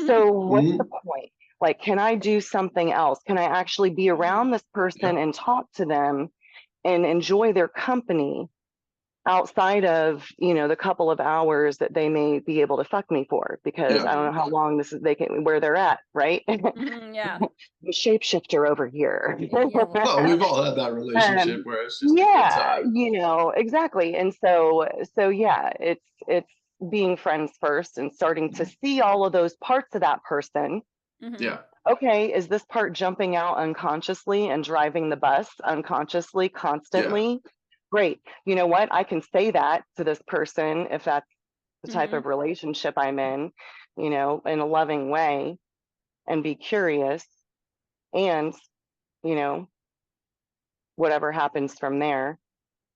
So what's the Mhm. point? Like, can I do something else? Can I actually be around this person Yeah. and talk to them and enjoy their company outside of, the couple of hours that they may be able to fuck me for? Because I Yeah. don't know how long where they're at, right? I'm Yeah. a shapeshifter over here. Yeah, Well, love we've it. all had that relationship where it's just a good Yeah, time. exactly. And so yeah, it's being friends first and starting to Mhm. see all of those parts of that person. Mm-hmm. Yeah. Okay, is this part jumping out unconsciously and driving the bus unconsciously, Yeah. constantly? Great. You know what? I can say that to this person if that's the type Mm-hmm. of relationship I'm in, in a loving way, and be curious. And, you know, whatever happens from there,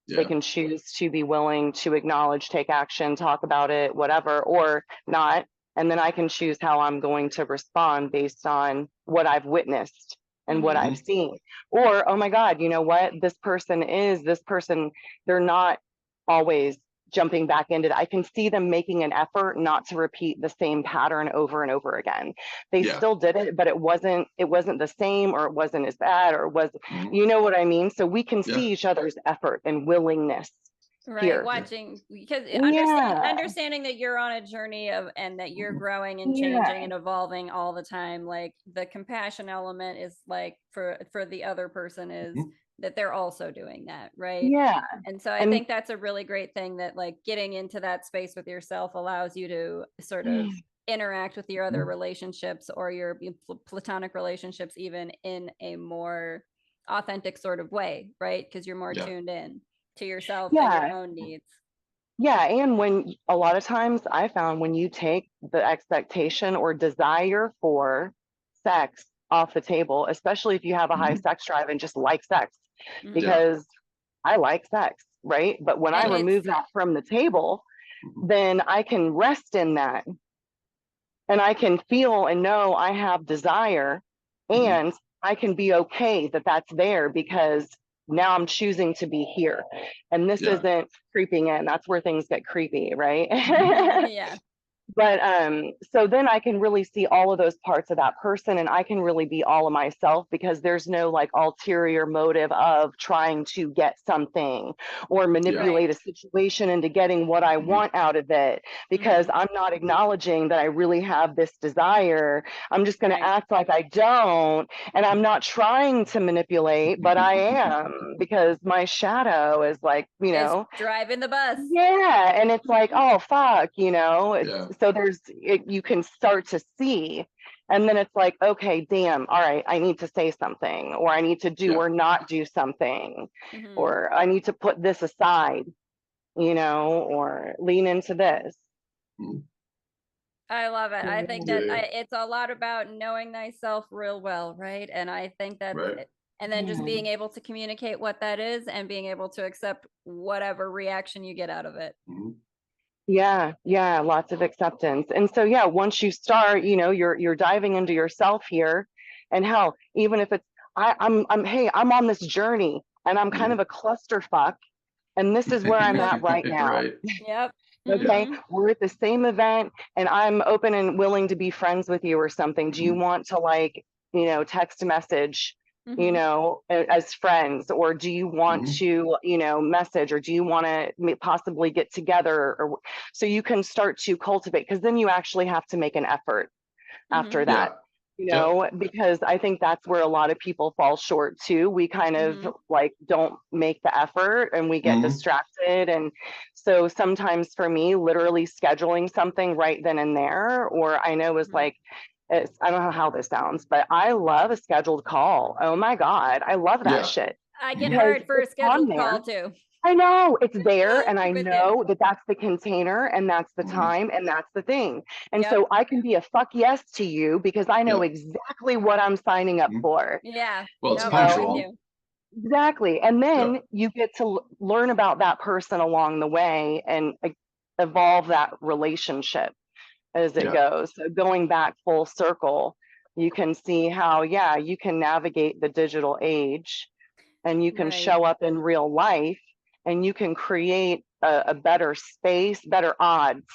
they Yeah. can choose to be willing to acknowledge, take action, talk about it, whatever, or not. And then I can choose how I'm going to respond based on what I've witnessed and what Mm-hmm. I've Mhm. seen. Or, oh my God, you know what? This person, they're not always jumping back into it. I can see them making an effort not to repeat the same pattern over and over again. They Yeah. still did it, but it wasn't the same, or it wasn't as bad, or it was, Mhm. you know what I mean? So we can Yeah. see each other's effort and willingness Right. here. Yeah. Watching, because Yeah, understanding that you're on a journey of, and that you're Mhm. growing and changing yeah, and evolving all the time. Like the compassion element is like for the other person is Mhm. that they're also doing that. Right. yeah. And so I And think that's a really great thing, that like getting into that space with yourself allows you to sort of interact with your other Mhm. relationships, or your platonic relationships, even in a more authentic sort of way, right? Because you're more Yeah. tuned in to yourself and your yeah, own needs. yeah. And when a lot of times I found, when you take the expectation or desire for sex off the table, especially if you have a high Mhm. sex drive and just like sex, Mhm. Yeah. because I like sex, right? But when I And it's remove that from the table, Mhm. then I can rest in that, and I can feel and know I have desire, Mhm. and I can be okay that that's there, because now I'm choosing to be here. And this Yeah. isn't creeping in. That's where things get creepy, right? yeah. But so then I can really see all of those parts of that person, and I can really be all of myself, because there's no like ulterior motive of trying to get something or manipulate a situation into getting what I want out of it, because I'm not acknowledging that I really have this desire. I'm just going to act like I don't, and I'm not trying to manipulate, but I am, because my shadow is like, you know, it's driving the bus. Yeah, and it's like, oh fuck, you know. So you can start to see, and then it's like, okay, damn, all right, I need to say something, or I need to do or not do something, or I need to put this aside, you know, or lean into this. I love it. I think that it's a lot about knowing thyself real well, right? And I think that and then just being able to communicate what that is, and being able to accept whatever reaction you get out of it. Yeah, lots of acceptance. And so yeah, once you start, you know, you're diving into yourself here, and hell, even if it's I'm I'm on this journey, and I'm kind of a clusterfuck, and this is where I'm at right now. Yep. Okay, we're at the same event, and I'm open and willing to be friends with you or something. Do you want to, like, you know, text a message, you know, as friends, or do you want to, you know, message, or do you want to possibly get together? Or so you can start to cultivate, because then you actually have to make an effort after that. You know, because I think that's where a lot of people fall short too. We kind of like don't make the effort, and we get distracted. And so sometimes for me, literally scheduling something right then and there, or I know is like, I don't know how this sounds, but I love a scheduled call. Oh my God, I love that shit. I get hard for a scheduled call too. I know it's there, and I know that that's the container, and that's the time, and that's the thing. And so I can be a fuck yes to you, because I know exactly what I'm signing up for. Yeah. Well, it's punctual. Exactly. And then you get to learn about that person along the way, and evolve that relationship as it goes. So going back full circle, you can see how, yeah, you can navigate the digital age, and you can show up in real life, and you can create a better space, better odds.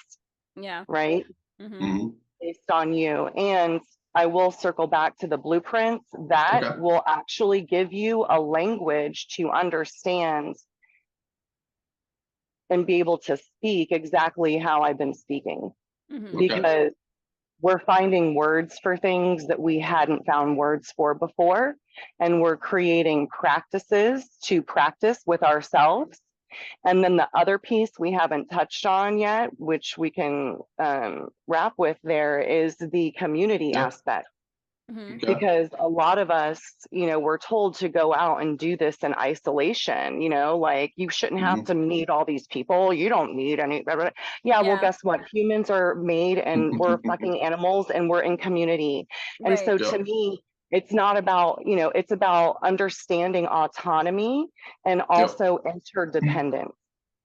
Right. Based on you. And I will circle back to the blueprints that will actually give you a language to understand and be able to speak exactly how I've been speaking, because we're finding words for things that we hadn't found words for before, and we're creating practices to practice with ourselves. And then the other piece we haven't touched on yet, which we can wrap with there, is the community aspect. Because a lot of us, you know, we're told to go out and do this in isolation, you know, like you shouldn't have to meet all these people. You don't need any. Well, guess what? Humans are made, and we're fucking animals, and we're in community. And so to me, it's not about, you know, it's about understanding autonomy and also interdependence,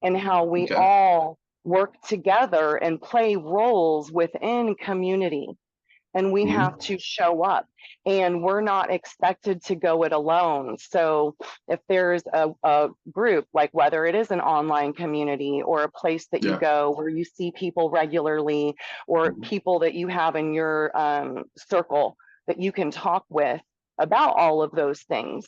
and how we all work together and play roles within community. And we have to show up, and we're not expected to go it alone. So if there's a group, like whether it is an online community or a place that you go where you see people regularly, or people that you have in your circle that you can talk with about all of those things,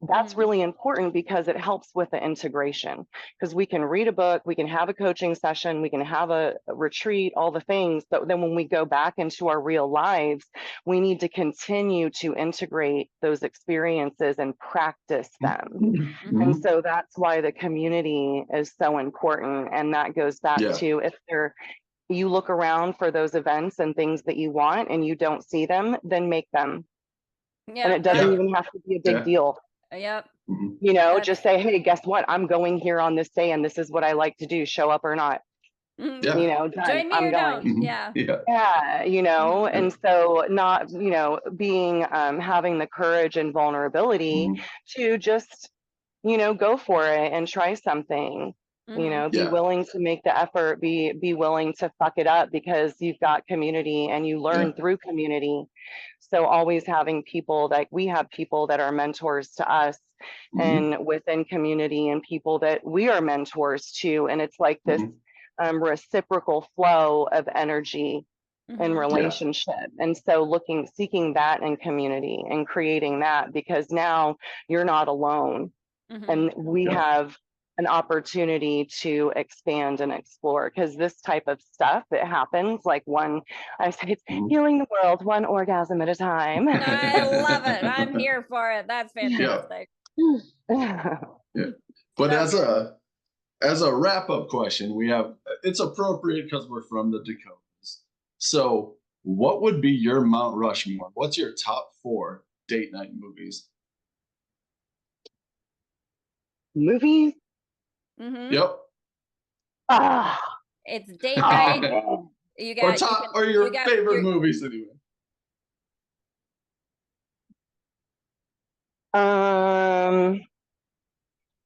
that's really important, because it helps with the integration. Because we can read a book, we can have a coaching session, we can have a retreat, all the things, but then when we go back into our real lives, we need to continue to integrate those experiences and practice them. And so that's why the community is so important. And that goes back to, if you look around for those events and things that you want and you don't see them, then make them. And it doesn't even have to be a big deal. You know, just say, hey, guess what? I'm going here on this day, and this is what I like to do. Show up or not. You know, join me I'm or going. don't. You know, and so not, you know, being having the courage and vulnerability to just, you know, go for it and try something. You know, be willing to make the effort, be willing to fuck it up, because you've got community and you learn through community. So always having people, like we have people that are mentors to us and within community, and people that we are mentors to. And it's like this reciprocal flow of energy in Mhm. relationship. And so seeking that in community and creating that, because now you're not alone. Mhm. And we have an opportunity to expand and explore, because this type of stuff, it happens like I say it's healing the world one orgasm at a time. I love it. I'm here for it. That's fantastic. Yeah. But as a wrap-up question, it's appropriate because we're from the Dakotas. So what would be your Mount Rushmore? What's your top 4 date night movies? Movies? Mhm. Yep. Ah, It's date night. oh, You Or got top or your favorite movies anyway.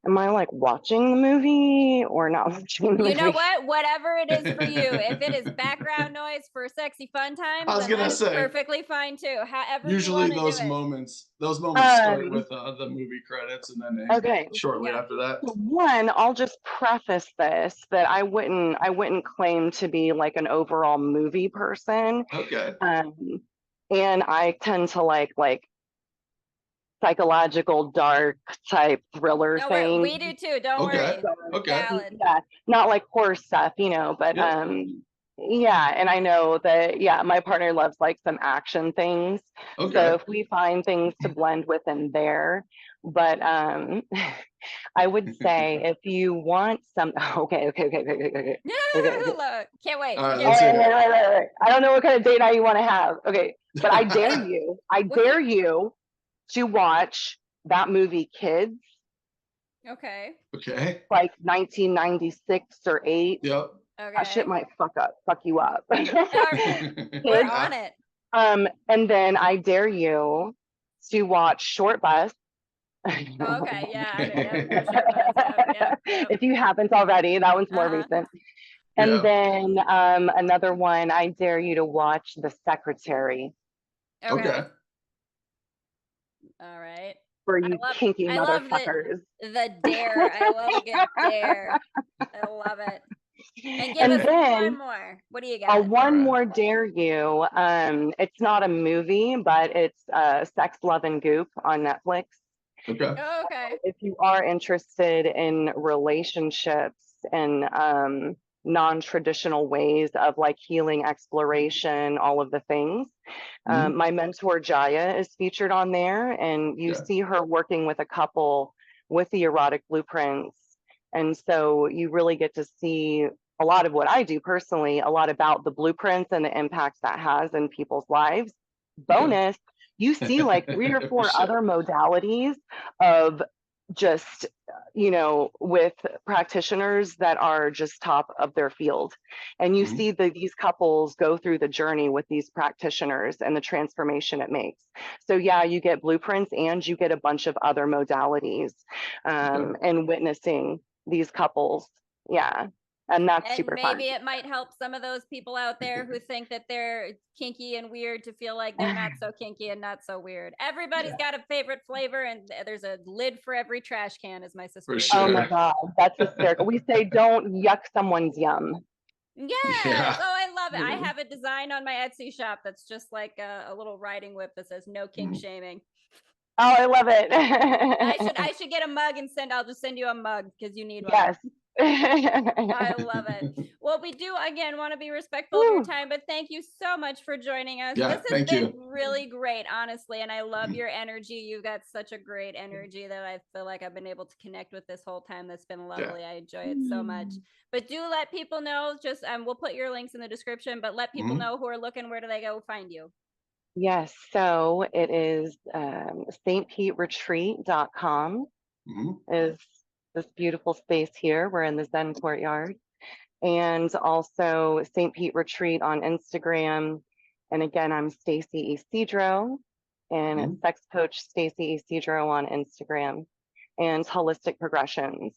am I like watching the movie or not watching the movie? You know what? Whatever it is for you. If it is background noise for sexy fun times, I was then gonna that's say, perfectly fine too. However usually you want those to do it. moments start Um, with the movie credits and then end okay. shortly Yeah. after that. One, I'll just preface this that I wouldn't claim to be like an overall movie person. Okay. And I tend to like psychological dark type thriller No, things. we do too. Don't Okay. worry. Okay. Valid. Yeah, not like horror stuff, but Yep. yeah, and I know that my partner loves like some action things. Okay. So if we find things to blend with in there, but I would say if you want some okay. Can't wait. All right, Can't let's wait. hear it. Wait. I don't know what kind of date night you want to have. Okay, but I dare you. I What- dare you to watch that movie Kids, Okay. Okay. like 1996 or 8. Yep. That shit Okay. might fuck you up. All right. We're on it. And then I dare you to watch Short Bus. Okay. Yeah. I know Short Bus. Yep. If you haven't already, that one's more Uh-huh. recent. And Yeah. then another one, I dare you to watch The Secretary Okay. All right. for you kinky I love motherfuckers. the dare. I love a good dare. I love it. And give us then one more. What do you got? one more dare you. It's not a movie, but it's Sex, Love, and Goop on Netflix. Okay. Oh, okay. If you are interested in relationships and non-traditional ways of like healing, exploration, all of the things, my mentor Jaya is featured on there, and you see her working with a couple with the erotic blueprints. And so you really get to see a lot of what I do personally, a lot about the blueprints and the impact that has in people's lives. Bonus, you see like 3 or 4 other modalities of just, with practitioners that are just top of their field. And you see these couples go through the journey with these practitioners and the transformation it makes. So yeah, you get blueprints and you get a bunch of other modalities and witnessing these couples. Yeah. And that's And super fun. maybe it might help some of those people out there who think that they're kinky and weird to feel like they're not so kinky and not so weird. Everybody's got a favorite flavor, and there's a lid for every trash can, as my sister would say. Oh my God, that's hysterical. We say don't yuck someone's yum. Yes. Oh, I love it. I have a design on my Etsy shop that's just like a little riding whip that says no kink shaming. Oh, I love it. I should get a mug and I'll just send you a mug because you need one. Yes. I love it. Well, we do again want to be respectful of your time, but thank you so much for joining us. Yeah, This has thank been you. really great, honestly, and I love your energy. You've got such a great energy that I feel like I've been able to connect with this whole time. That's been lovely. I enjoy it so much. But do let people know, just we'll put your links in the description, but let people know who are looking, where do they go find you? Yes, so it is 𝓕𝓻𝓪𝓷𝓴𝓲'𝓼.com is this beautiful space here. We're in the Zen Courtyard. And also St. Pete Retreat on Instagram. And again, I'm Stacie Ysidro, and it's Sex Coach Stacie Ysidro on Instagram. And Holistic Progressions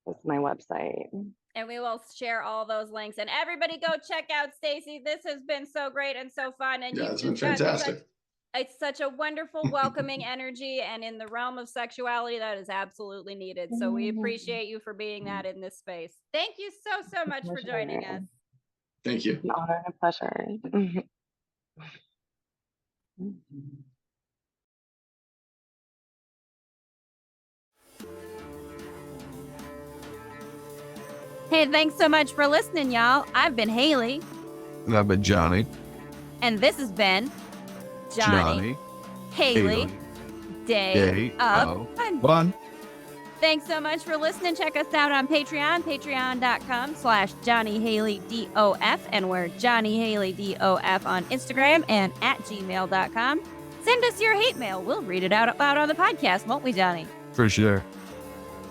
is my website. And we will share all those links. And everybody go check out Stacie. This has been so great and so fun. And it's been fantastic. It's such a wonderful, welcoming energy. And in the realm of sexuality, that is absolutely needed. So we appreciate you for being that in this space. Thank you so much for joining us. Thank you. An honor and a pleasure. Hey, thanks so much for listening, y'all. I've been Haleigh. And I've been Johnny. And this has been Jonny, Haleigh, Day of Fun. Thanks so much for listening. Check us out on Patreon, patreon.com/JonnyHaleighDOF. And we're JonnyHaleighDOF on Instagram and at gmail.com. Send us your hate mail. We'll read it out loud on the podcast, won't we, Johnny? For sure.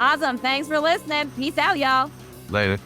Awesome. Thanks for listening. Peace out, y'all. Later.